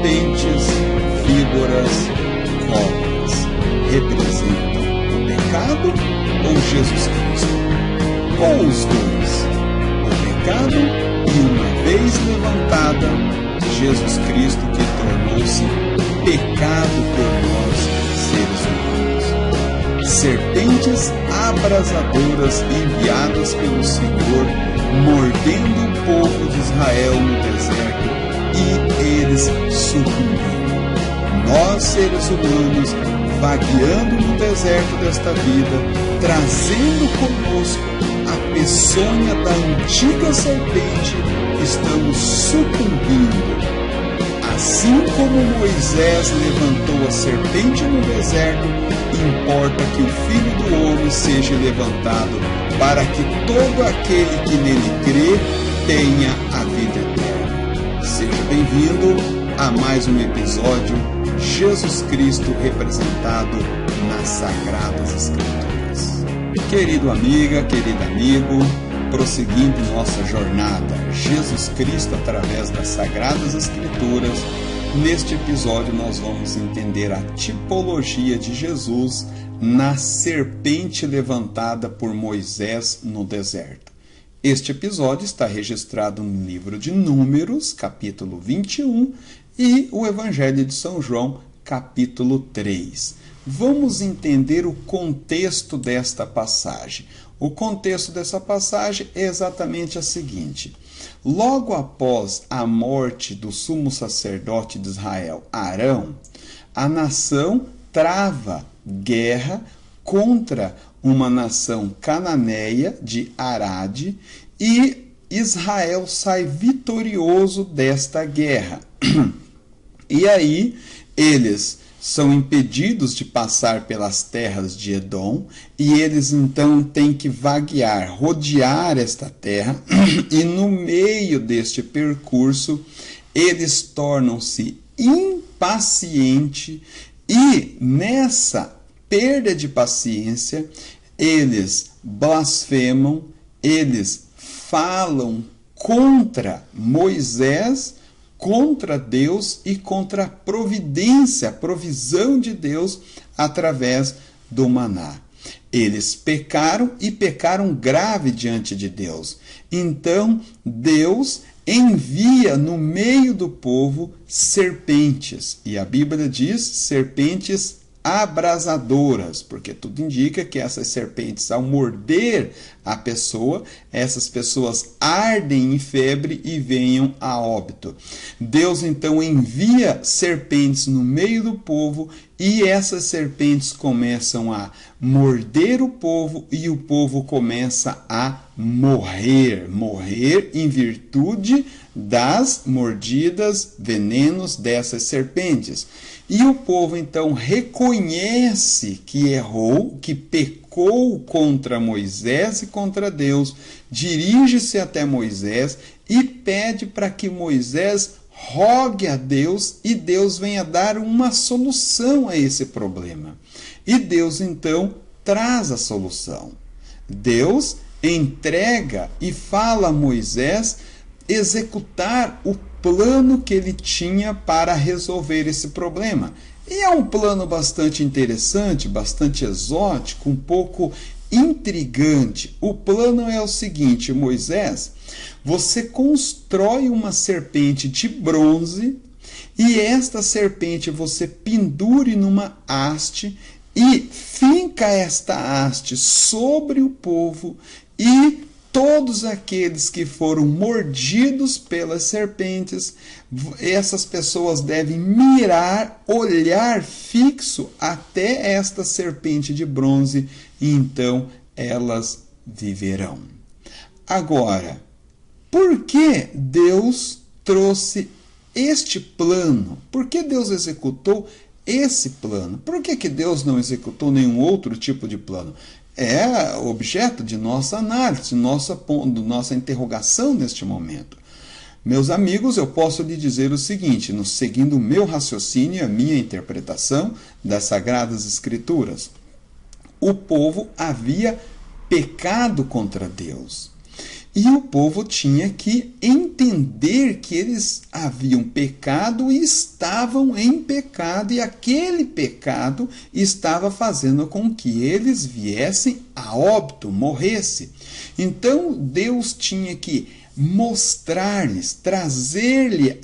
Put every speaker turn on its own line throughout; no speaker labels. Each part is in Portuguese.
serpentes, víboras, cobras, representam o pecado ou Jesus Cristo? Ou os dois? O pecado e, uma vez levantada, Jesus Cristo que tornou-se pecado por nós, seres humanos. Serpentes abrasadoras enviadas pelo Senhor, mordendo o povo de Israel no deserto, e eles sucumbiram. Nós, seres humanos, vagueando no deserto desta vida, trazendo conosco a peçonha da antiga serpente, estamos sucumbindo. Assim como Moisés levantou a serpente no deserto, importa que o Filho do Homem seja levantado, para que todo aquele que nele crê tenha a vida eterna. Seja bem-vindo a mais um episódio Jesus Cristo representado nas Sagradas Escrituras. Querido amiga, querido amigo, prosseguindo nossa jornada Jesus Cristo através das Sagradas Escrituras, neste episódio nós vamos entender a tipologia de Jesus na serpente levantada por Moisés no deserto. Este episódio está registrado no livro de Números, capítulo 21, e o Evangelho de São João, capítulo 3. Vamos entender o contexto desta passagem. O contexto dessa passagem é exatamente o seguinte: logo após a morte do sumo sacerdote de Israel, Arão, a nação trava guerra contra uma nação cananeia de Arade, e Israel sai vitorioso desta guerra. E aí eles são impedidos de passar pelas terras de Edom, e eles então têm que vaguear, rodear esta terra, e no meio deste percurso eles tornam-se impacientes, e nessa perda de paciência eles blasfemam, eles falam contra Moisés, contra Deus e contra a providência, a provisão de Deus através do maná. Eles pecaram e pecaram grave diante de Deus. Então Deus envia no meio do povo serpentes, e a Bíblia diz serpentes abrasadoras, porque tudo indica que essas serpentes, ao morder a pessoa, essas pessoas ardem em febre e venham a óbito. Deus então envia serpentes no meio do povo, e essas serpentes começam a morder o povo, e o povo começa a morrer em virtude das mordidas, venenos dessas serpentes. E o povo então reconhece que errou, que pecou contra Moisés e contra Deus, dirige-se até Moisés e pede para que Moisés rogue a Deus, e Deus venha dar uma solução a esse problema. E Deus então traz a solução. Deus entrega e fala a Moisés executar o plano que ele tinha para resolver esse problema. E é um plano bastante interessante, bastante exótico, um pouco intrigante. O plano é o seguinte: Moisés, você constrói uma serpente de bronze, e esta serpente você pendure numa haste e finca esta haste sobre o povo, e todos aqueles que foram mordidos pelas serpentes, essas pessoas devem mirar, olhar fixo até esta serpente de bronze, e então elas viverão. Agora, por que Deus trouxe este plano? Por que Deus executou esse plano? Por que Deus não executou nenhum outro tipo de plano? É objeto de nossa análise, nossa interrogação neste momento. Meus amigos, eu posso lhe dizer o seguinte, seguindo o meu raciocínio e a minha interpretação das Sagradas Escrituras: o povo havia pecado contra Deus. E o povo tinha que entender que eles haviam pecado e estavam em pecado, e aquele pecado estava fazendo com que eles viessem a óbito, morressem. Então Deus tinha que mostrar-lhes, trazer-lhes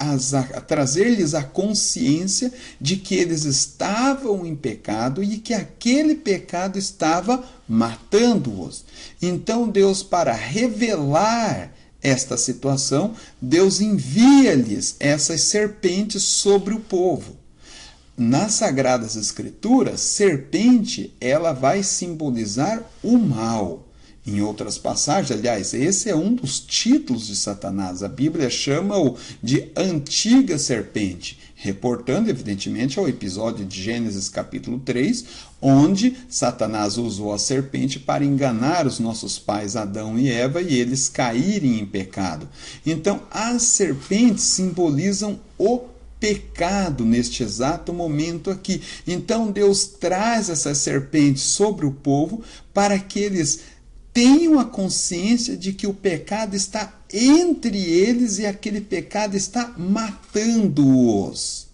a consciência de que eles estavam em pecado e que aquele pecado estava matando-os. Então Deus, para revelar esta situação, Deus envia-lhes essas serpentes sobre o povo. Nas Sagradas Escrituras, serpente, ela vai simbolizar o mal. Em outras passagens, aliás, esse é um dos títulos de Satanás. A Bíblia chama-o de antiga serpente, reportando, evidentemente, ao episódio de Gênesis capítulo 3, onde Satanás usou a serpente para enganar os nossos pais Adão e Eva e eles caírem em pecado. Então, as serpentes simbolizam o pecado neste exato momento aqui. Então, Deus traz essas serpentes sobre o povo para que eles tenham a consciência de que o pecado está entre eles e aquele pecado está matando-os.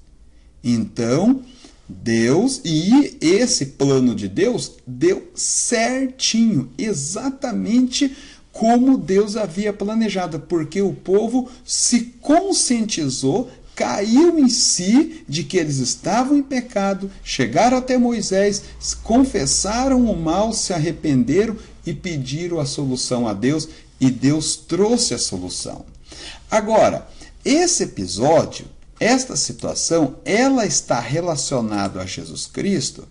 Então, Deus, e esse plano de Deus deu certinho, exatamente como Deus havia planejado, porque o povo se conscientizou, caiu em si de que eles estavam em pecado, chegaram até Moisés, confessaram o mal, se arrependeram e pediram a solução a Deus, e Deus trouxe a solução. Agora, esse episódio, esta situação, ela está relacionada a Jesus Cristo,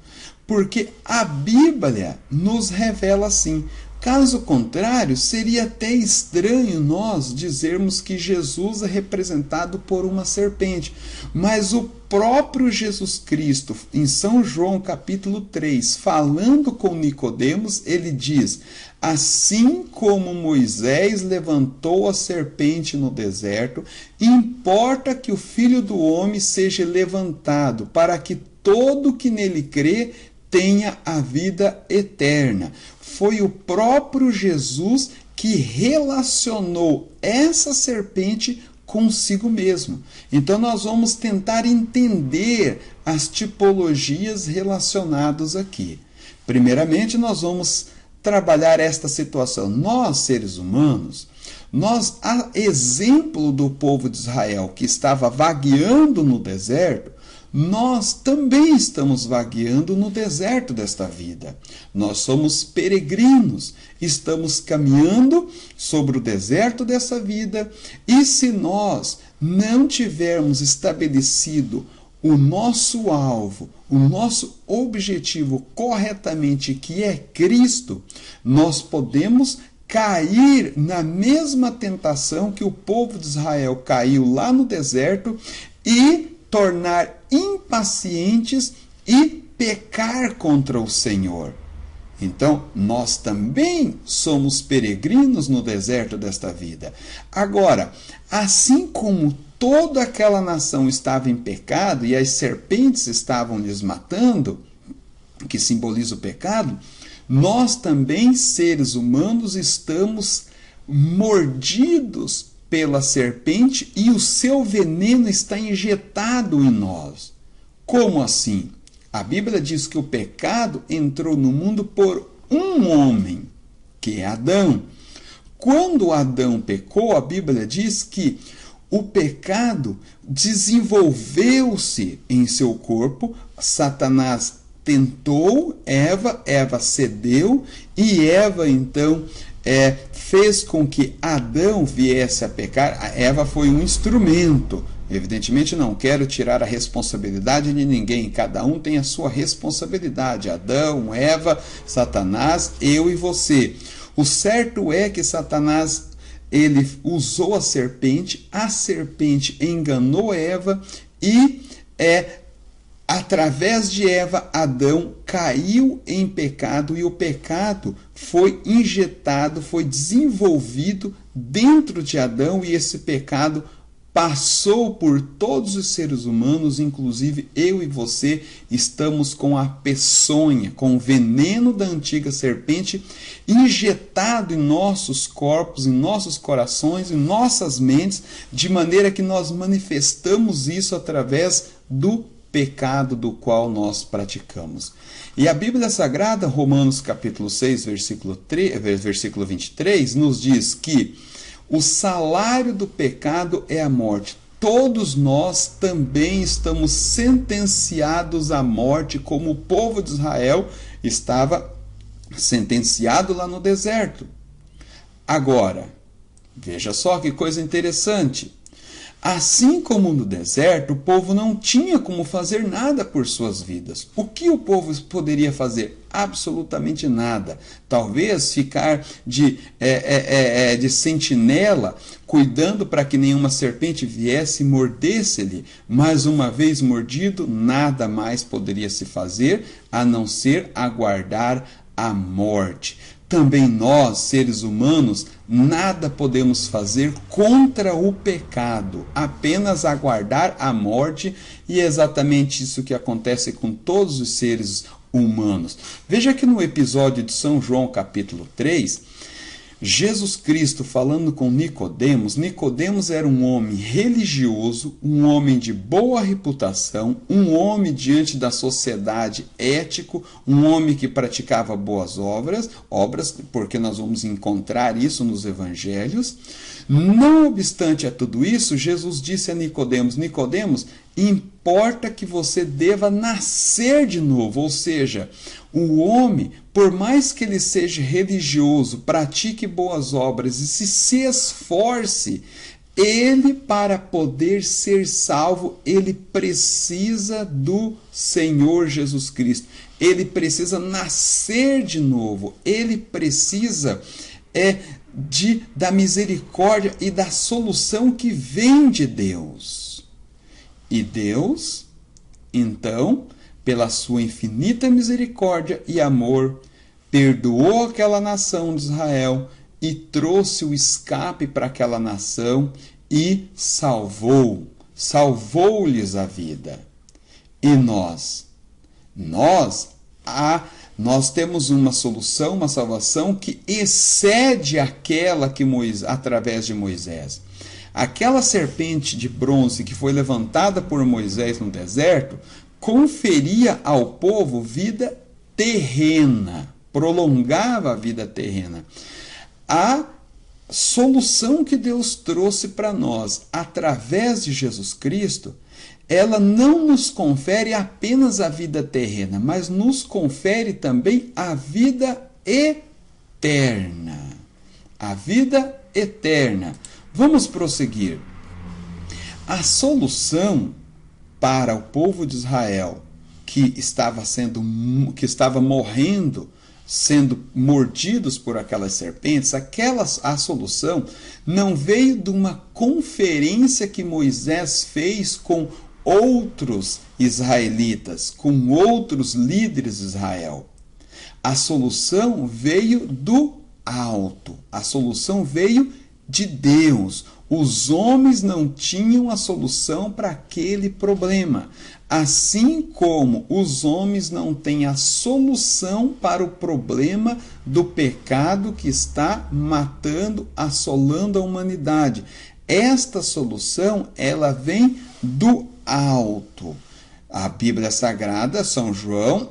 porque a Bíblia nos revela assim. Caso contrário, seria até estranho nós dizermos que Jesus é representado por uma serpente. Mas o próprio Jesus Cristo, em São João capítulo 3, falando com Nicodemos, ele diz: assim como Moisés levantou a serpente no deserto, importa que o Filho do Homem seja levantado, para que todo que nele crê tenha a vida eterna. Foi o próprio Jesus que relacionou essa serpente consigo mesmo. Então nós vamos tentar entender as tipologias relacionadas aqui. Primeiramente, nós vamos trabalhar esta situação. Nós, seres humanos, nós, a exemplo do povo de Israel que estava vagueando no deserto, nós também estamos vagueando no deserto desta vida. Nós somos peregrinos, estamos caminhando sobre o deserto dessa vida, e se nós não tivermos estabelecido o nosso alvo, o nosso objetivo corretamente, que é Cristo, nós podemos cair na mesma tentação que o povo de Israel caiu lá no deserto e tornar impacientes e pecar contra o Senhor. Então, nós também somos peregrinos no deserto desta vida. Agora, assim como toda aquela nação estava em pecado e as serpentes estavam lhes matando, que simboliza o pecado, nós também, seres humanos, estamos mordidos pela serpente e o seu veneno está injetado em nós. Como assim? A Bíblia diz que o pecado entrou no mundo por um homem, que é Adão. Quando Adão pecou, a Bíblia diz que o pecado desenvolveu-se em seu corpo. Satanás tentou Eva cedeu, e Eva então fez com que Adão viesse a pecar. A Eva foi um instrumento. Evidentemente não quero tirar a responsabilidade de ninguém, cada um tem a sua responsabilidade. Adão, Eva, Satanás, eu e você. O certo é que Satanás, ele usou a serpente enganou Eva e através de Eva, Adão caiu em pecado e o pecado foi injetado, foi desenvolvido dentro de Adão, e esse pecado passou por todos os seres humanos, inclusive eu e você estamos com a peçonha, com o veneno da antiga serpente injetado em nossos corpos, em nossos corações, em nossas mentes, de maneira que nós manifestamos isso através do pecado do qual nós praticamos. E a Bíblia Sagrada, Romanos capítulo 6, versículo 23, nos diz que o salário do pecado é a morte. Todos nós também estamos sentenciados à morte, como o povo de Israel estava sentenciado lá no deserto. Agora, veja só que coisa interessante. Assim como no deserto, o povo não tinha como fazer nada por suas vidas. O que o povo poderia fazer? Absolutamente nada. Talvez ficar de sentinela, cuidando para que nenhuma serpente viesse e mordesse-lhe. Mas uma vez mordido, nada mais poderia se fazer, a não ser aguardar a morte. Também nós, seres humanos, nada podemos fazer contra o pecado, apenas aguardar a morte, e é exatamente isso que acontece com todos os seres humanos. Veja que no episódio de São João, capítulo 3, Jesus Cristo falando com Nicodemos. Nicodemos era um homem religioso, um homem de boa reputação, um homem diante da sociedade ético, um homem que praticava boas obras, porque nós vamos encontrar isso nos evangelhos. Não obstante a tudo isso, Jesus disse a Nicodemos: Nicodemos, importa que você deva nascer de novo, ou seja, o homem, por mais que ele seja religioso, pratique boas obras e se esforce, ele, para poder ser salvo, ele precisa do Senhor Jesus Cristo. Ele precisa nascer de novo. Ele precisa da misericórdia e da solução que vem de Deus. E Deus, então, pela sua infinita misericórdia e amor, perdoou aquela nação de Israel e trouxe o escape para aquela nação e salvou-lhes a vida. E nós temos uma solução, uma salvação que excede aquela que através de Moisés. Aquela serpente de bronze que foi levantada por Moisés no deserto conferia ao povo vida terrena, prolongava a vida terrena. A solução que Deus trouxe para nós através de Jesus Cristo, ela não nos confere apenas a vida terrena, mas nos confere também a vida eterna. A vida eterna. Vamos prosseguir. A solução para o povo de Israel que estava morrendo, sendo mordidos por aquelas serpentes, a solução não veio de uma conferência que Moisés fez com outros israelitas, com outros líderes de Israel. A solução veio do alto, a solução veio de Deus. Os homens não tinham a solução para aquele problema. Assim como os homens não têm a solução para o problema do pecado que está matando, assolando a humanidade. Esta solução, ela vem do alto. A Bíblia Sagrada, São João,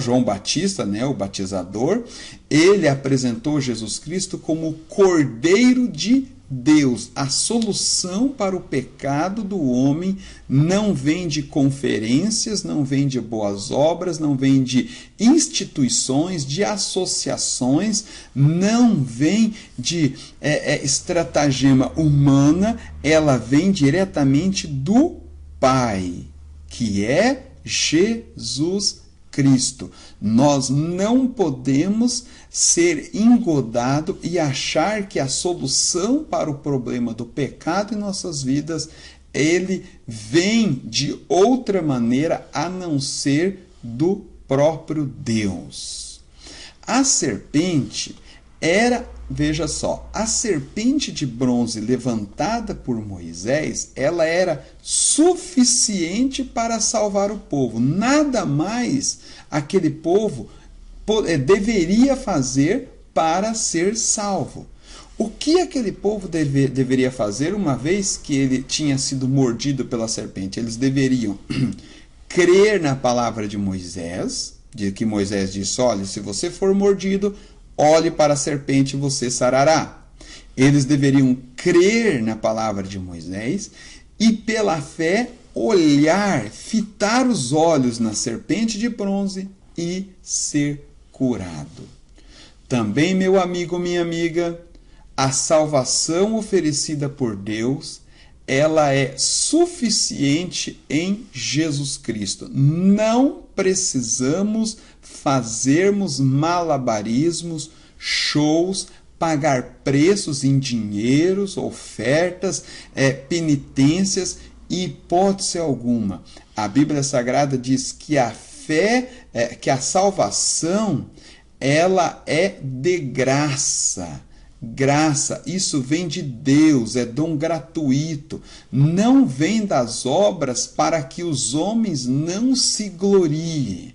João Batista, o batizador, ele apresentou Jesus Cristo como o Cordeiro de Deus. A solução para o pecado do homem não vem de conferências, não vem de boas obras, não vem de instituições, de associações, não vem de estratagema humana, ela vem diretamente do Pai, que é Jesus Cristo. Nós não podemos ser engodados e achar que a solução para o problema do pecado em nossas vidas, ele vem de outra maneira a não ser do próprio Deus. A serpente era veja só, a serpente de bronze levantada por Moisés, ela era suficiente para salvar o povo. Nada mais aquele povo deveria fazer para ser salvo. O que aquele povo deveria fazer uma vez que ele tinha sido mordido pela serpente? Eles deveriam crer na palavra de Moisés, de que Moisés disse: olha, se você for mordido, olhe para a serpente e você sarará. Eles deveriam crer na palavra de Moisés e, pela fé, olhar, fitar os olhos na serpente de bronze e ser curado. Também, meu amigo, minha amiga, a salvação oferecida por Deus, ela é suficiente em Jesus Cristo. Não precisamos fazermos malabarismos, shows, pagar preços em dinheiros, ofertas, penitências, hipótese alguma. A Bíblia Sagrada diz que a fé, que a salvação, ela é de graça. Graça, isso vem de Deus, é dom gratuito, não vem das obras para que os homens não se gloriem.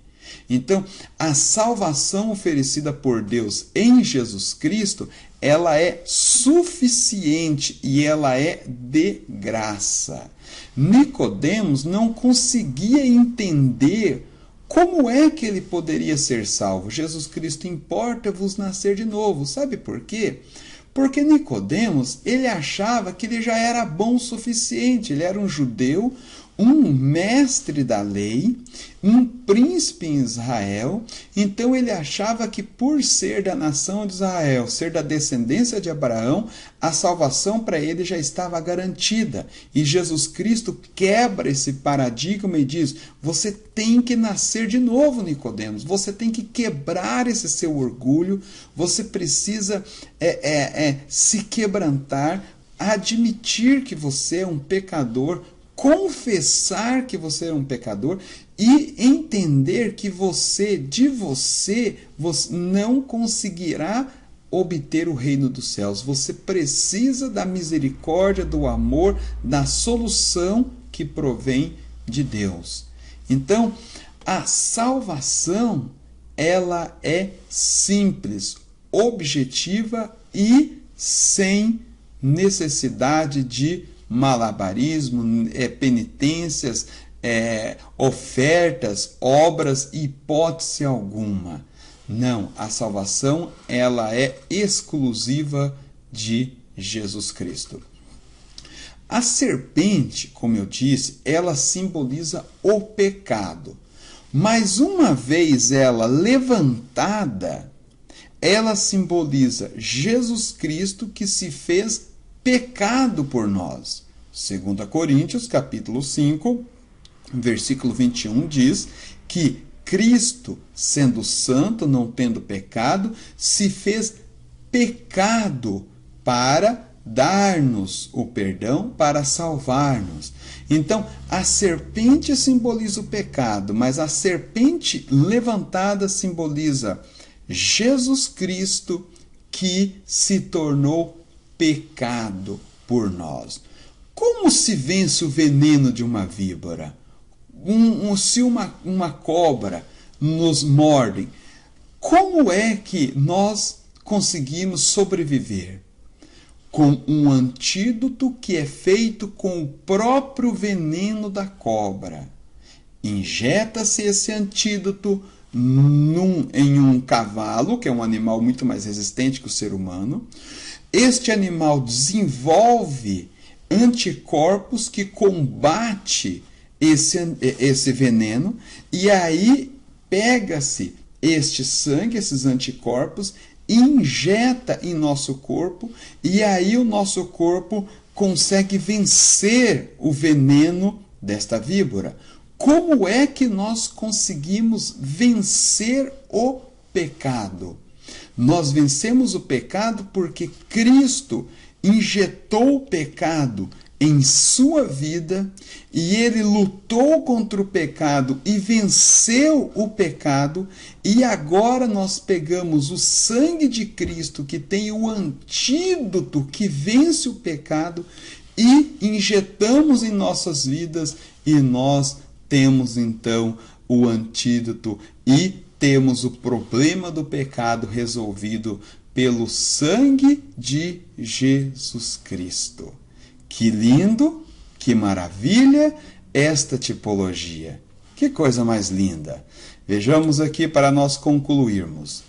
Então, a salvação oferecida por Deus em Jesus Cristo, ela é suficiente e ela é de graça. Nicodemos não conseguia entender como é que ele poderia ser salvo. Jesus Cristo: importa-vos nascer de novo. Sabe por quê? Porque Nicodemos, ele achava que ele já era bom o suficiente. Ele era um judeu, um mestre da lei, um príncipe em Israel. Então ele achava que, por ser da nação de Israel, ser da descendência de Abraão, a salvação para ele já estava garantida. E Jesus Cristo quebra esse paradigma e diz: você tem que nascer de novo, Nicodemos. Você tem que quebrar esse seu orgulho. Você precisa se quebrantar, admitir que você é um pecador, confessar que você é um pecador e entender que você não conseguirá obter o reino dos céus. Você precisa da misericórdia, do amor, da solução que provém de Deus. Então, a salvação, ela é simples, objetiva e sem necessidade de malabarismo, penitências, ofertas, obras, hipótese alguma. Não, a salvação, ela é exclusiva de Jesus Cristo. A serpente, como eu disse, ela simboliza o pecado. Mas uma vez ela levantada, ela simboliza Jesus Cristo, que se fez pecado por nós. 2 Coríntios, capítulo 5, versículo 21, diz que Cristo, sendo santo, não tendo pecado, se fez pecado para dar-nos o perdão, para salvar-nos. Então, a serpente simboliza o pecado, mas a serpente levantada simboliza Jesus Cristo, que se tornou pecado por nós. Como se vence o veneno de uma víbora? Se uma cobra nos morde, como é que nós conseguimos sobreviver? Com um antídoto que é feito com o próprio veneno da cobra. Injeta-se esse antídoto em um cavalo, que é um animal muito mais resistente que o ser humano. Este animal desenvolve anticorpos que combate esse veneno, e aí pega-se este sangue, esses anticorpos, injeta em nosso corpo, e aí o nosso corpo consegue vencer o veneno desta víbora. Como é que nós conseguimos vencer o pecado? Nós vencemos o pecado porque Cristo injetou o pecado em sua vida, e ele lutou contra o pecado e venceu o pecado, e agora nós pegamos o sangue de Cristo, que tem o antídoto que vence o pecado, e injetamos em nossas vidas, e nós temos então o antídoto e temos o problema do pecado resolvido pelo sangue de Jesus Cristo. Que lindo, que maravilha esta tipologia. Que coisa mais linda. Vejamos aqui para nós concluirmos.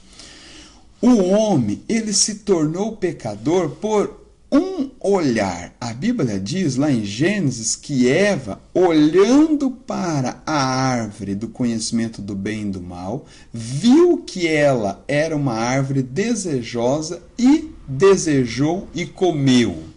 O homem, ele se tornou pecador por um olhar. A Bíblia diz lá em Gênesis que Eva, olhando para a árvore do conhecimento do bem e do mal, viu que ela era uma árvore desejosa e desejou e comeu.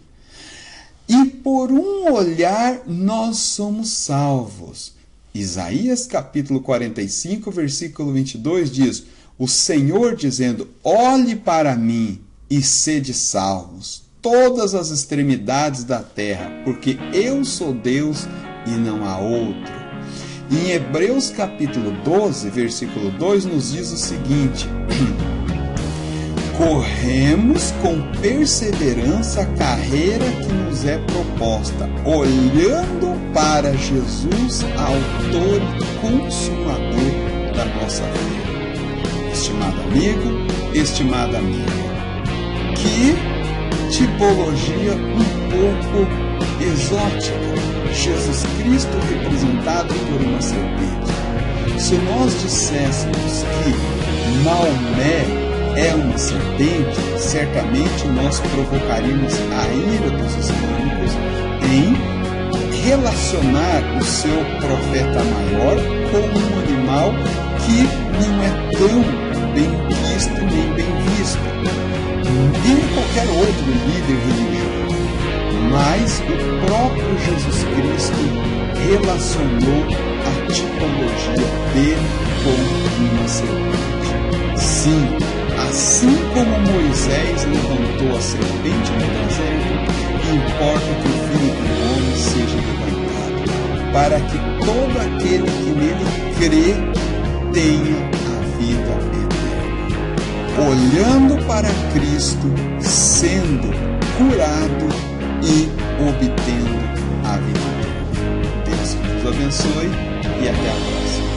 E por um olhar nós somos salvos. Isaías capítulo 45, versículo 22 diz: o Senhor dizendo, olhe para mim e sede salvos, todas as extremidades da terra, porque eu sou Deus e não há outro. Em Hebreus capítulo 12, versículo 2 nos diz o seguinte: corremos com perseverança a carreira que nos é proposta, olhando para Jesus, autor e consumador da nossa fé. Estimado amigo, estimada amiga, que tipologia um pouco exótica. Jesus Cristo representado por uma serpente. Se nós disséssemos que Maomé é uma serpente, certamente nós provocaríamos a ira dos islâmicos em relacionar o seu profeta maior com um animal que não é tão bem quisto nem bem visto, nem qualquer outro líder religioso. Mas o próprio Jesus Cristo relacionou a tipologia dele com uma serpente. Sim, assim como Moisés levantou a serpente no deserto, importa que o Filho do Homem seja levantado, para que todo aquele que nele crê tenha a vida eterna. Olhando para Cristo, sendo curado e obtendo a vida eterna. Deus nos abençoe e até a próxima.